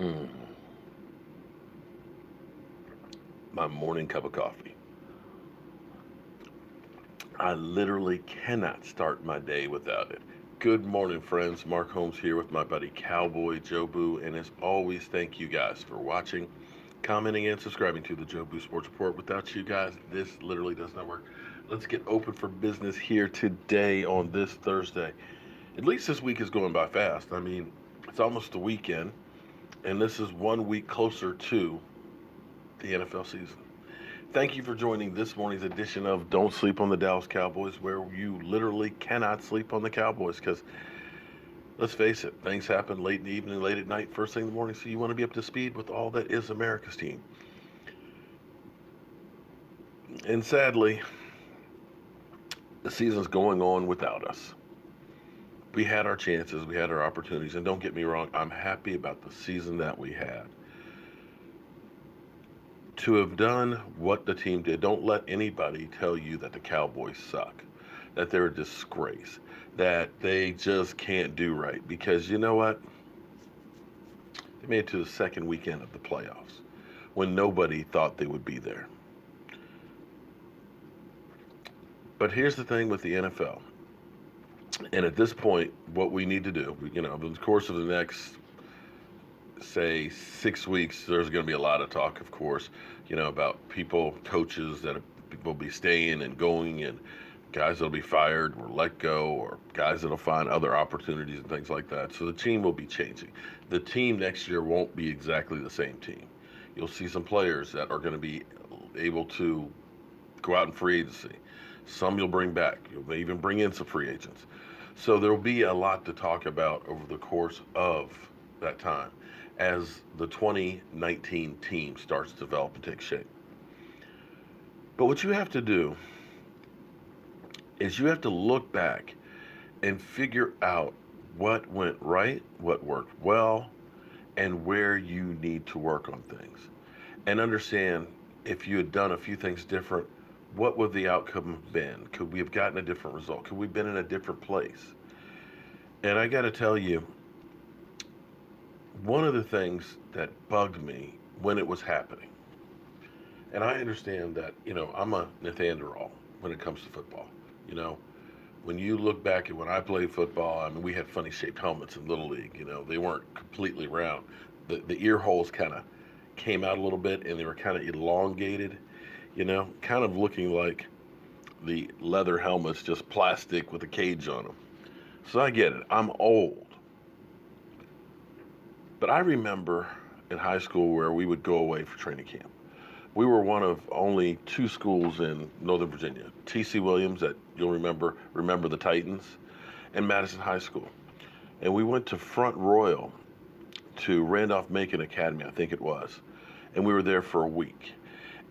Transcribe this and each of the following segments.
Mm, my morning cup of coffee. I literally cannot start my day without it. Good morning, friends. Mark Holmes here with my buddy Cowboy Jobu, and as always, thank you guys for watching, commenting, and subscribing to the Jobu Sports Report. Without you guys, this literally does not work. Let's get open for business here today on this Thursday. At least this week is going by fast. I mean, it's almost the weekend, and this is 1 week closer to the NFL season. Thank you for joining this morning's edition of Don't Sleep on the Dallas Cowboys, where you literally cannot sleep on the Cowboys because, let's face it, things happen late in the evening, late at night, first thing in the morning, so you want to be up to speed with all that is America's team. And sadly, the season's going on without us. We had our chances, we had our opportunities, and don't get me wrong, I'm happy about the season that we had. To have done what the team did, don't let anybody tell you that the Cowboys suck, that they're a disgrace, that they just can't do right. Because you know what? They made it to the second weekend of the playoffs when nobody thought they would be there. But here's the thing with the NFL. And at this point, what we need to do, over the course of the next, say, 6 weeks, there's going to be a lot of talk, of course, about people, coaches that will be staying and going, and guys that'll be fired or let go, or guys that'll find other opportunities and things like that. So the team will be changing. The team next year won't be exactly the same team. You'll see some players that are going to be able to go out in free agency. Some you'll bring back. You'll even bring in some free agents. So there will be a lot to talk about over the course of that time as the 2019 team starts to develop and take shape. But what you have to do is you have to look back and figure out what went right, what worked well, and where you need to work on things. And understand, if you had done a few things different, what would the outcome have been? Could we have gotten a different result? Could we have been in a different place? And I got to tell you, one of the things that bugged me when it was happening, and I understand that, I'm a Neanderthal when it comes to football. You know, when you look back at when I played football, I mean, we had funny shaped helmets in Little League. They weren't completely round. The ear holes kind of came out a little bit, and they were kind of elongated, kind of looking like the leather helmets, just plastic with a cage on them. So I get it. I'm old. But I remember in high school where we would go away for training camp. We were one of only two schools in Northern Virginia. T.C. Williams, that you'll remember the Titans, and Madison High School. And we went to Front Royal to Randolph-Macon Academy, I think it was. And we were there for a week.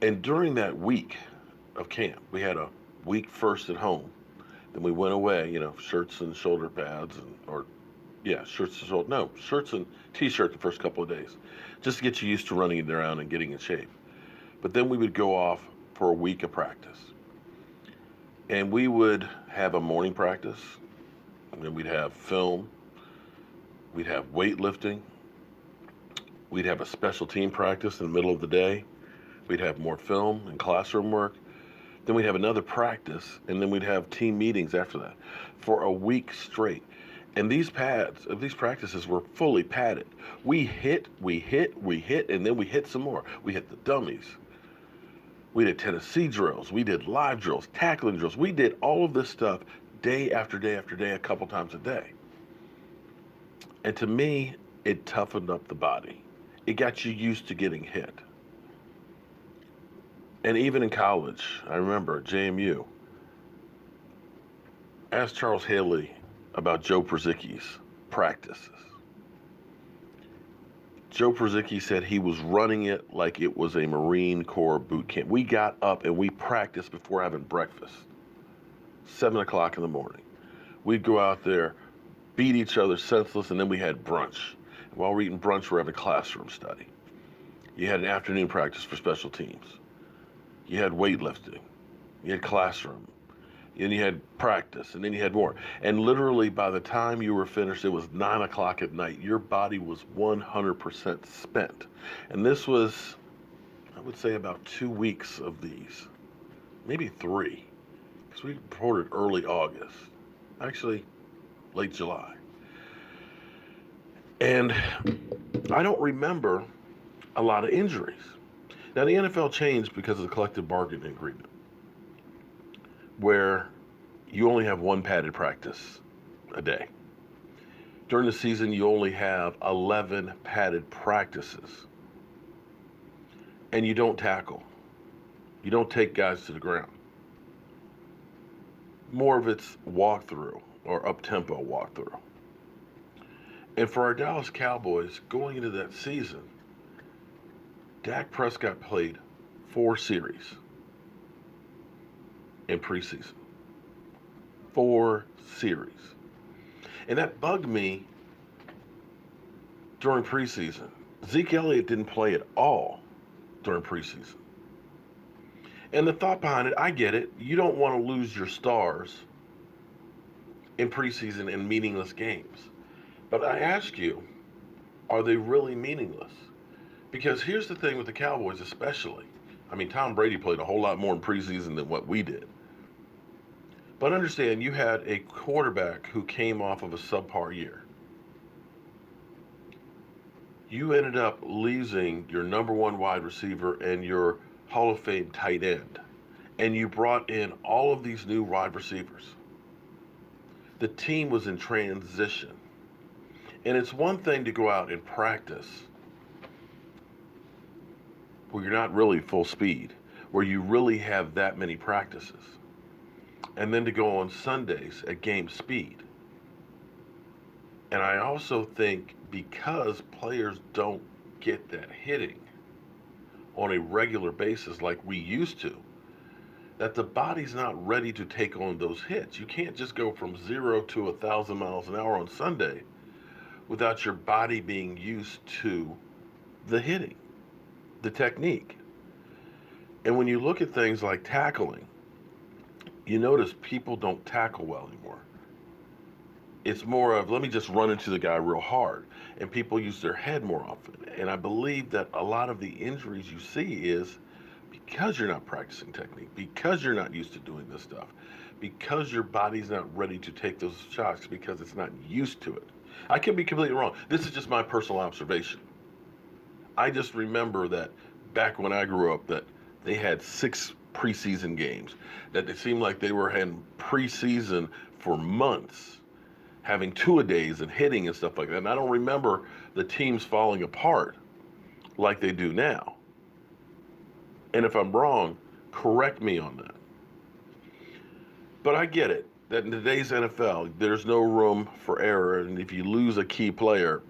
And during that week of camp, we had a week first at home. Then we went away, shirts and shoulder pads, shirts and t-shirt the first couple of days, just to get you used to running around and getting in shape. But then we would go off for a week of practice. And we would have a morning practice, and then we'd have film, we'd have weightlifting, we'd have a special team practice in the middle of the day, we'd have more film and classroom work, then we'd have another practice, and then we'd have team meetings after that for a week straight. And these practices were fully padded. We hit, and then we hit some more. We hit the dummies. We did Tennessee drills. We did live drills, tackling drills. We did all of this stuff day after day after day, a couple times a day. And to me, it toughened up the body. It got you used to getting hit. And even in college, I remember at JMU, asked Charles Haley about Joe Przicki's practices. Joe Przicki said he was running it like it was a Marine Corps boot camp. We got up and we practiced before having breakfast. 7 o'clock in the morning. We'd go out there, beat each other senseless, and then we had brunch. And while we're eating brunch, we're having classroom study. You had an afternoon practice for special teams. You had weightlifting. You had classroom. and you had practice, and then you had more. And literally, by the time you were finished, it was 9 o'clock at night. Your body was 100% spent. And this was, I would say, about 2 weeks of these, maybe 3, because we reported early August, actually late July. And I don't remember a lot of injuries. Now, the NFL changed because of the collective bargaining agreement, where you only have one padded practice a day. During the season, you only have 11 padded practices. And you don't tackle. You don't take guys to the ground. More of it's walkthrough or up-tempo walkthrough. And for our Dallas Cowboys, going into that season, Dak Prescott played 4 series in preseason. 4 series. And that bugged me during preseason. Zeke Elliott didn't play at all during preseason. And the thought behind it, I get it. You don't want to lose your stars in preseason in meaningless games. But I ask you, are they really meaningless? Because here's the thing with the Cowboys especially. I mean, Tom Brady played a whole lot more in preseason than what we did. But understand, you had a quarterback who came off of a subpar year. You ended up losing your number 1 wide receiver and your Hall of Fame tight end. And you brought in all of these new wide receivers. The team was in transition. And it's one thing to go out and practice where you're not really full speed, where you really have that many practices. And then to go on Sundays at game speed. And I also think because players don't get that hitting on a regular basis like we used to, that the body's not ready to take on those hits. You can't just go from 0 to 1,000 miles an hour on Sunday without your body being used to the hitting, the technique. And when you look at things like tackling, you notice people don't tackle well anymore. It's more of, let me just run into the guy real hard. And people use their head more often. And I believe that a lot of the injuries you see is because you're not practicing technique, because you're not used to doing this stuff, because your body's not ready to take those shots because it's not used to it. I could be completely wrong. This is just my personal observation. I just remember that back when I grew up that they had 6 preseason games, that it seemed like they were in preseason for months, having 2-a-days and hitting and stuff like that. And I don't remember the teams falling apart like they do now. And if I'm wrong, correct me on that. But I get it, that in today's NFL, there's no room for error. And if you lose a key player,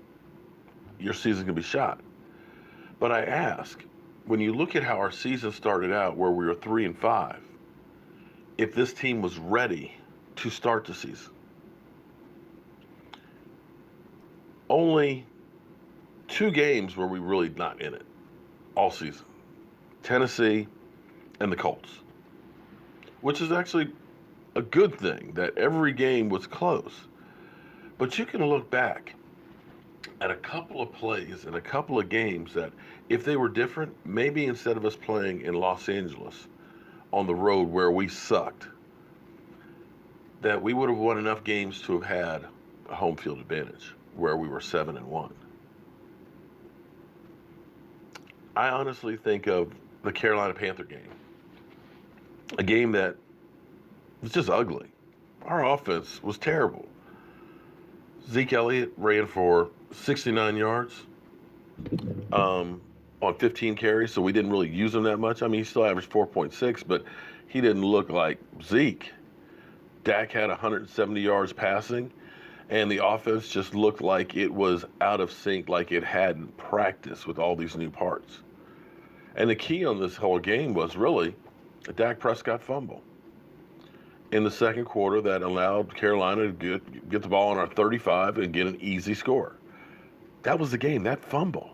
your season can be shot. But I ask, when you look at how our season started out, where we were 3-5, if this team was ready to start the season. Only 2 games were we really not in it all season. Tennessee and the Colts. Which is actually a good thing, that every game was close. But you can look back at a couple of plays and a couple of games that, if they were different, maybe instead of us playing in Los Angeles on the road where we sucked, that we would have won enough games to have had a home field advantage where we were 7-1. I honestly think of the Carolina Panther game, a game that was just ugly. Our offense was terrible. Zeke Elliott ran for 69 yards on 15 carries, so we didn't really use him that much. I mean, he still averaged 4.6, but he didn't look like Zeke. Dak had 170 yards passing, and the offense just looked like it was out of sync, like it hadn't practiced with all these new parts. And the key on this whole game was really a Dak Prescott fumble in the second quarter that allowed Carolina to get the ball on our 35 and get an easy score. That was the game, that fumble.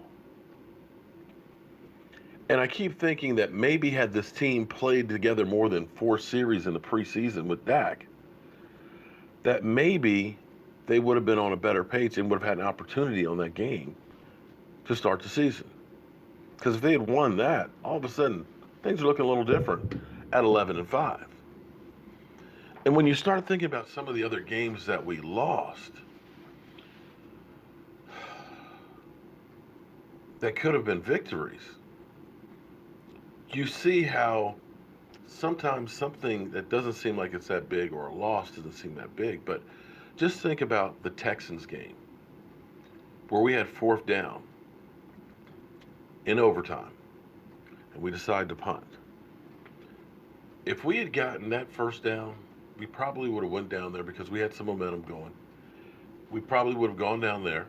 And I keep thinking that maybe had this team played together more than 4 series in the preseason with Dak, that maybe they would have been on a better page and would have had an opportunity on that game to start the season. Because if they had won that, all of a sudden things are looking a little different at 11-5. And when you start thinking about some of the other games that we lost, that could have been victories, you see how sometimes something that doesn't seem like it's that big, or a loss doesn't seem that big. But just think about the Texans game where we had fourth down in overtime and we decided to punt. If we had gotten that first down, we probably would have went down there because we had some momentum going. We probably would have gone down there,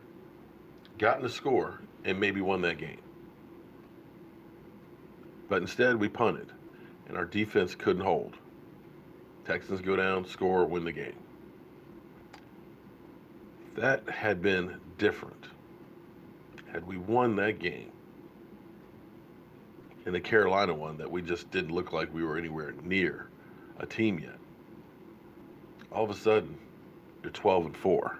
gotten a score, and maybe won that game. But instead, we punted, and our defense couldn't hold. Texans go down, score, win the game. If that had been different, had we won that game, and the Carolina one that we just didn't look like we were anywhere near a team yet, all of a sudden, you're 12-4.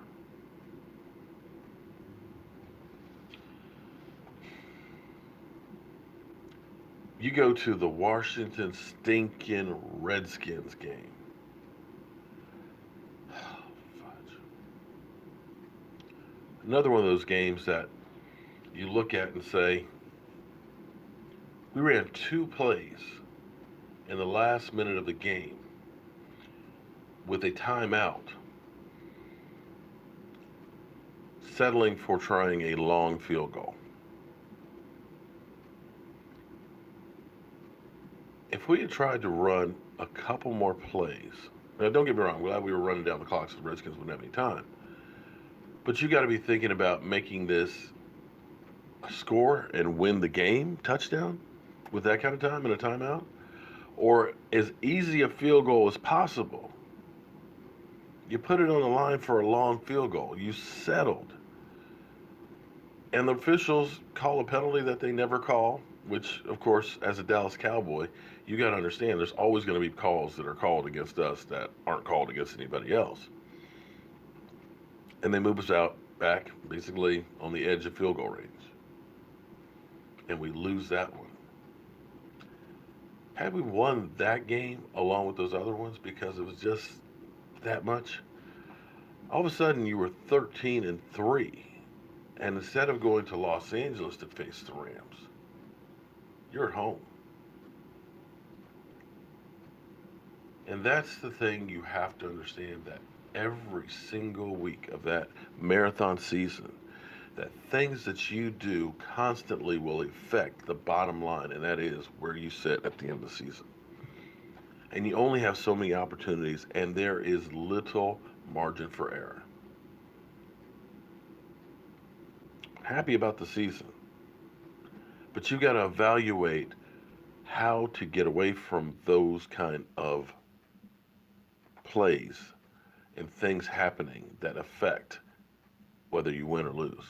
You go to the Washington stinking Redskins game. Oh, fudge. Another one of those games that you look at and say, we ran 2 plays in the last minute of the game with a timeout, settling for trying a long field goal. If we had tried to run a couple more plays, now don't get me wrong, I'm glad we were running down the clock so the Redskins wouldn't have any time. But you got to be thinking about making this a score and win the game touchdown with that kind of time in a timeout, or as easy a field goal as possible. You put it on the line for a long field goal. You settled. And the officials call a penalty that they never call, which, of course, as a Dallas Cowboy, you got to understand there's always going to be calls that are called against us that aren't called against anybody else. And they move us out back, basically on the edge of field goal range. And we lose that one. Had we won that game along with those other ones because it was just that much, all of a sudden you were 13-3. And instead of going to Los Angeles to face the Rams, you're at home. And that's the thing you have to understand, that every single week of that marathon season, that things that you do constantly will affect the bottom line, and that is where you sit at the end of the season. And you only have so many opportunities, and there is little margin for error. Happy about the season, but you got to evaluate how to get away from those kind of plays and things happening that affect whether you win or lose.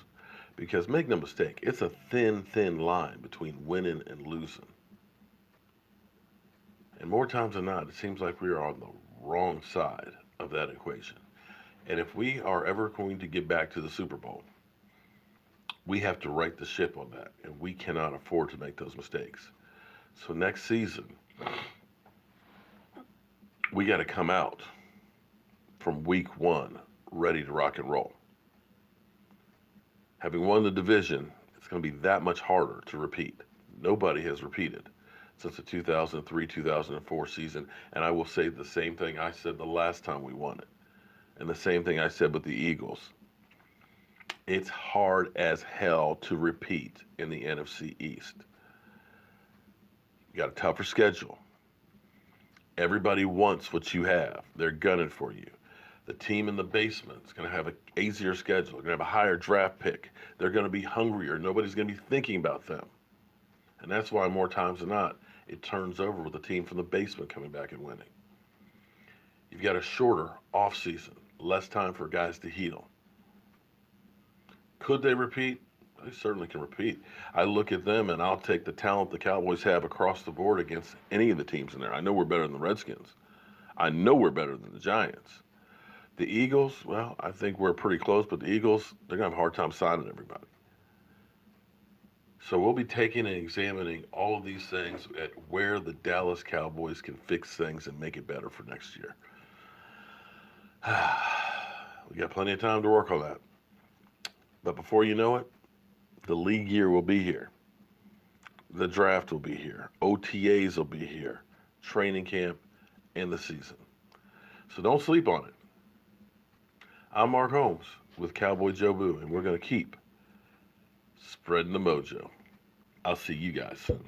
Because make no mistake, it's a thin, thin line between winning and losing. And more times than not, it seems like we are on the wrong side of that equation. And if we are ever going to get back to the Super Bowl, we have to right the ship on that. And we cannot afford to make those mistakes. So next season, we got to come out from week 1 ready to rock and roll. Having won the division, it's going to be that much harder to repeat. Nobody has repeated since the 2003-2004 season, and I will say the same thing I said the last time we won it, and the same thing I said with the Eagles. It's hard as hell to repeat in the NFC East. You got a tougher schedule. Everybody wants what you have. They're gunning for you. The team in the basement is going to have an easier schedule. They're going to have a higher draft pick. They're going to be hungrier. Nobody's going to be thinking about them. And that's why more times than not, it turns over with the team from the basement coming back and winning. You've got a shorter off season, less time for guys to heal. Could they repeat? they certainly can repeat. I look at them and I'll take the talent the Cowboys have across the board against any of the teams in there. I know we're better than the Redskins. I know we're better than the Giants. The Eagles, well, I think we're pretty close, but the Eagles, they're going to have a hard time signing everybody. So we'll be taking and examining all of these things at where the Dallas Cowboys can fix things and make it better for next year. We got plenty of time to work on that. But before you know it, the league year will be here. The draft will be here. OTAs will be here. Training camp and the season. So don't sleep on it. I'm Mark Holmes with Cowboy Joe Boo, and we're going to keep spreading the mojo. I'll see you guys soon.